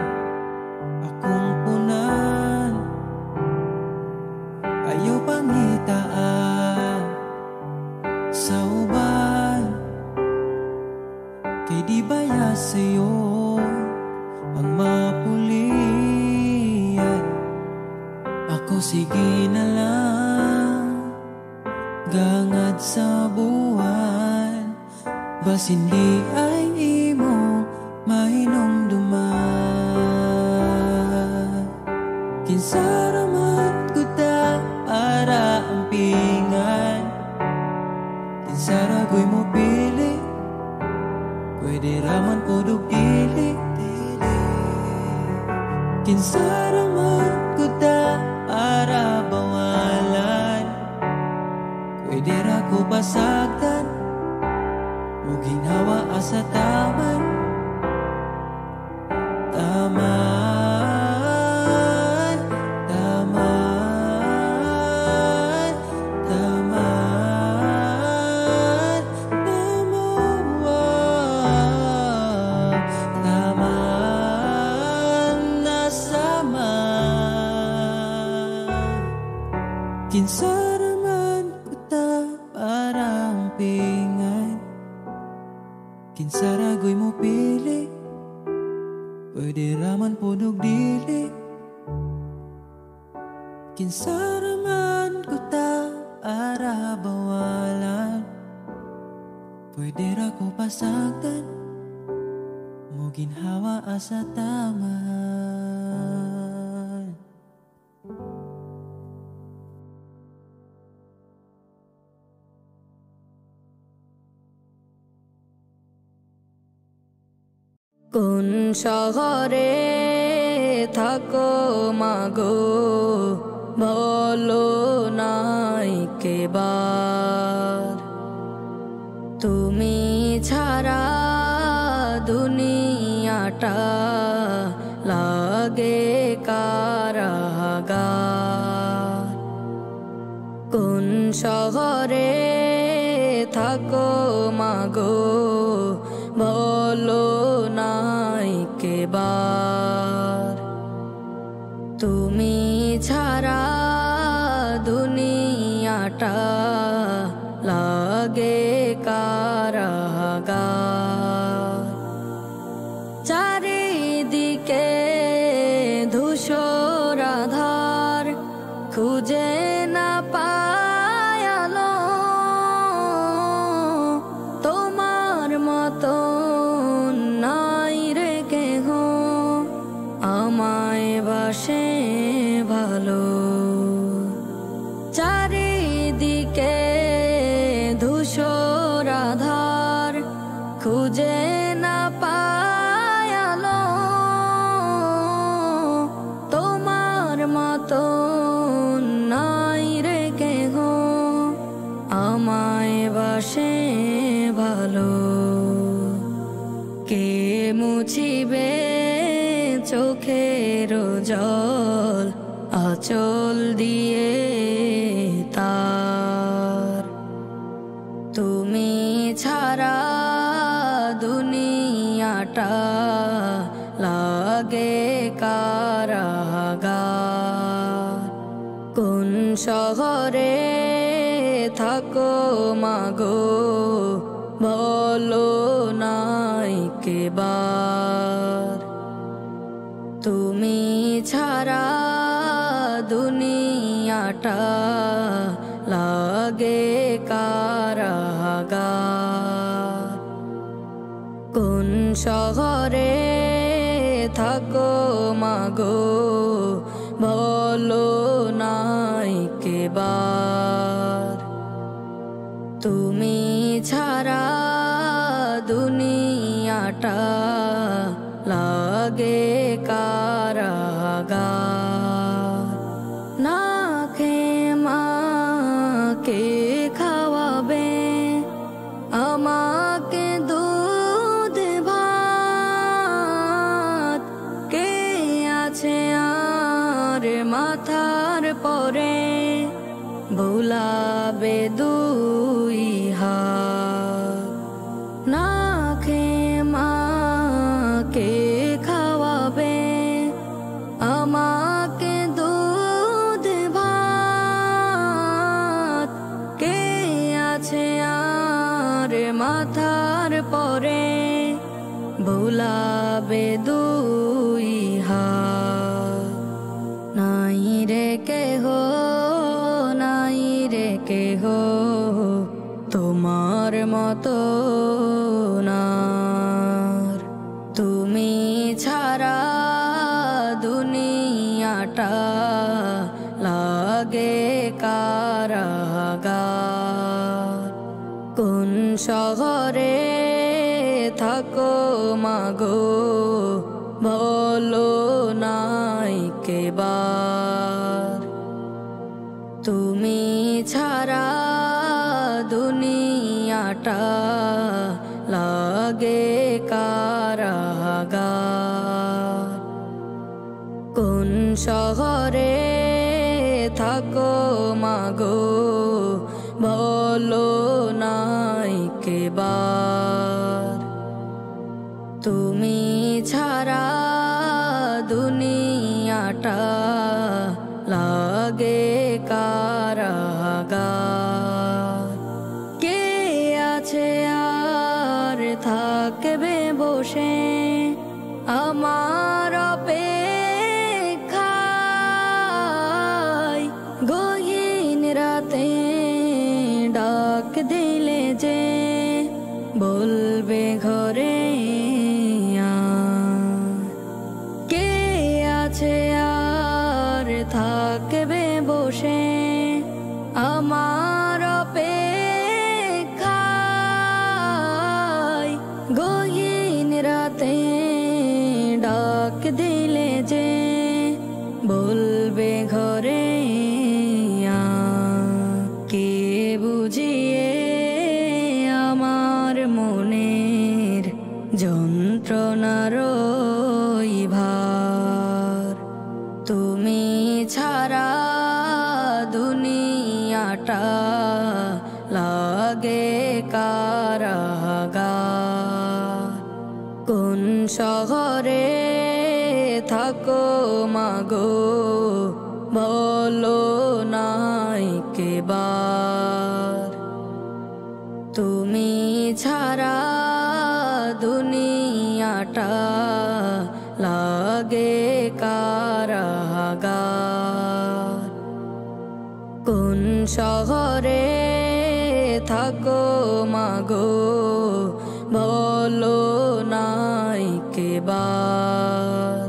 akong punan. Ayaw pangitaan sa uban, kay di baya sa'yo ang mapulian. Ako sige na lang gangad sa buwan, bas hindi ay imo mahinumduman. Kinsaraman kuta para ampingan, Kinsara ko'y mo pili, pwede raman po dili. Kinsara man ko ta para bawalan, pwede ra ko basagdan o ginawa asa taman. Taman, taman, taman, taman, taman, nasaman. Kinsara man ko ta parang pingay, kinsara go'y mo pili, pwede raman po dili. Kinsara man ko ta para bawalan, pwede ra ko pasagdan mo ginhawa asa taman. কোন শহরে থাকো মাগো বলো নাই কেবার, তুমি ছাড়া দুনিয়াটা লাগে কারাগার। কোন শহরে থাকো মাগো বলো নাই কেবার, তুমি ছাড়া দুনিয়াটা লাগে কারাগার। চারিদিকে ধূসর আধার, খুঁজে না পায়ালো তোমার মতো নাই রে কেহ আমায় বাসে ভালো। চারিদিকে ধূসর আধার, খুঁজে না পায়ালো তোমার মতো নাই রে কেহ আমায় বাসে ভালো। কে মুছিবে চোখের জল আঁচল দিয়ে তার, তুমি ছাড়া দুনিয়াটা লাগে কারাগার। কোন শহরে থাকো মাগো বলো নাই কেবার, তুমি ছাড়া দুনিয়াটা লাগে কারাগার। কোন শহরে থাকো মাগো বলো নাই কেবার, তুমি ছাড়া দুনিয়াটা লাগে কারাগার। না খেয়ে মাকে খাওয়াবে আমাকে দুধ ভাত, কে আছে আর মাথার পরে ভুলাবে দুই হাত। না খেয়ে মাকে খাওয়াবে আমাকে দুধ ভাত, কে আছে আর মাথার পরে ভুলাবে দুই হাত। নাই রে কেহ, নাই রে কেহ তোমার মতো নার, তুমি ছাড়া দুনিয়াটা লাগে কারাগার। কোন শহরে থাকো মাগো বলো নাই কেবার তুমি ছাড়া দুনিয়াটা লাগে কারাগার কোন শহরে থাকো মাগো বলো নাই কেবার তুমি ছাড়া দুনিয়াটা লাগে কারাগার কে আছে আর থাকবে বসে আমার অপেক্ষায় গহীন রাতে ডাক দিলে যে বলবে ঘরে কে আছে আর থাকবে বসে আমার অপেক্ষায় গহীন রাতে ডাক দিলে যে বলবে ঘরে কে বুঝিয়ে আমার মনের যন্ত্রণার ভার তুমি ছাড়া দুনিয়াটা লাগে কারাগার কোন শহরে থাকো মাগো বলো নাই কেবার তুমি ছাড়া দুনিয়াটা লাগে কারাগার কোন শহরে থাকো মাগো বলো নাই কেবার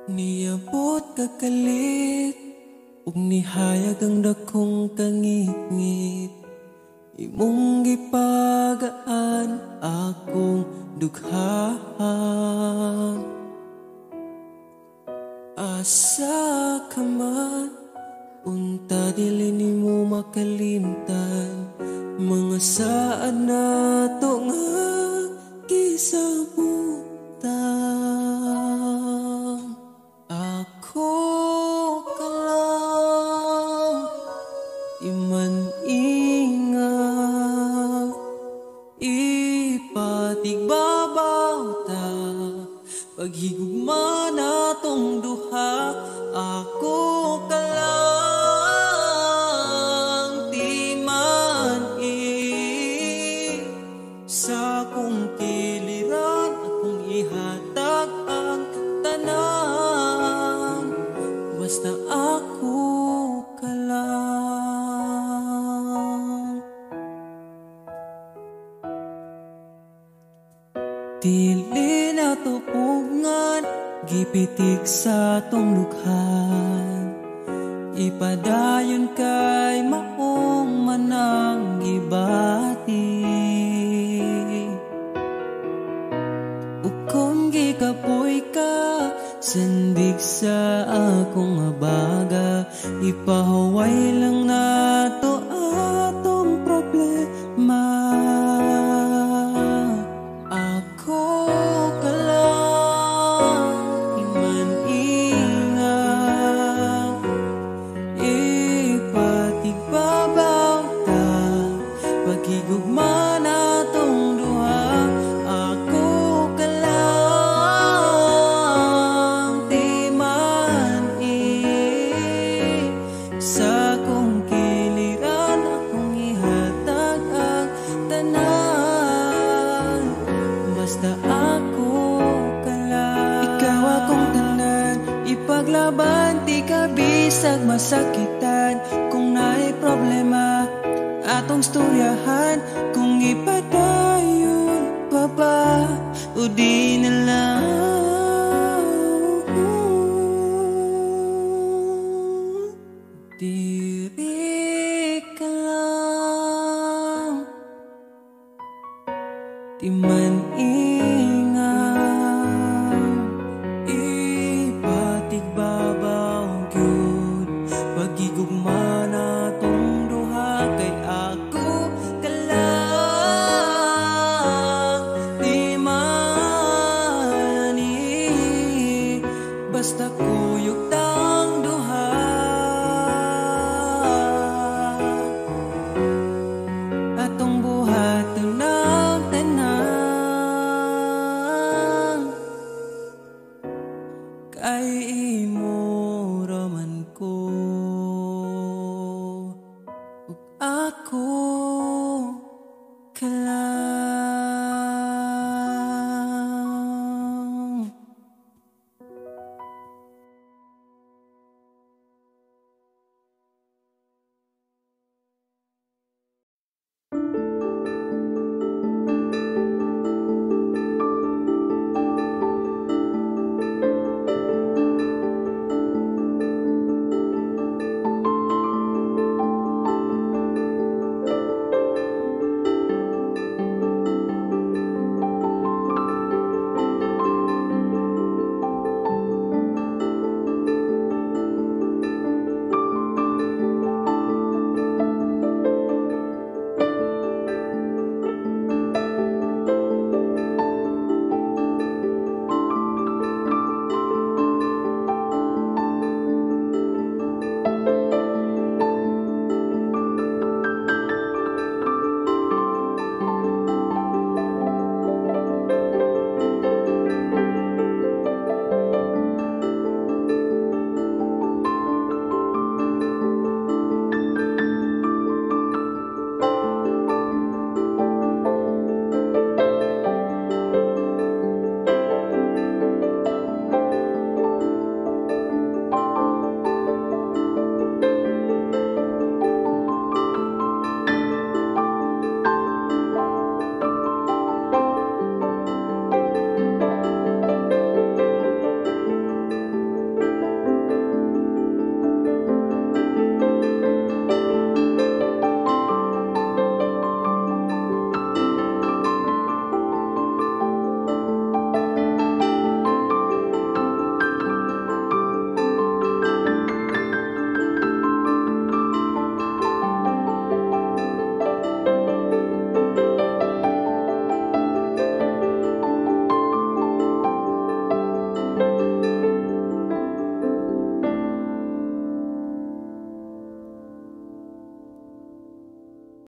Niabot kakalit ug nihayag ang dakong kangit-ngit imong gipagaan akong dughaan asa ka man unta dili nimo makalimtan mga saad na to nga gisabutan ako ka lang iman ingat ipatigbabaw ta paghigugma na tong duha ako ka lang di man sa kong kiliran akong ihatag ang tanan basta ako ka lang dili na tupungan gipitik sa tong lukhan ipadayon kay maong manang gibati kung gikapoy ka sandig sa akong abaga ipahuway lang nato atong problema ako ka lang iman ingat ipatigbabaw ta paghigugma natong duha ako sa kong kiliran akong ihatag ang tanan basta ako ka lang ikaw akong tanan ipaglaban di ka bisag masakitan kung naay problema atong storyahan kung ipadayon pa ba o di na lang. Diri ka lang, di man ingat, ipatig babaw gyud pagigugma na tong duha kay ako ka lang. Di man basta kuyog tang duha, atong buhat ng tanan kay imo raman ko ug ako ka lang.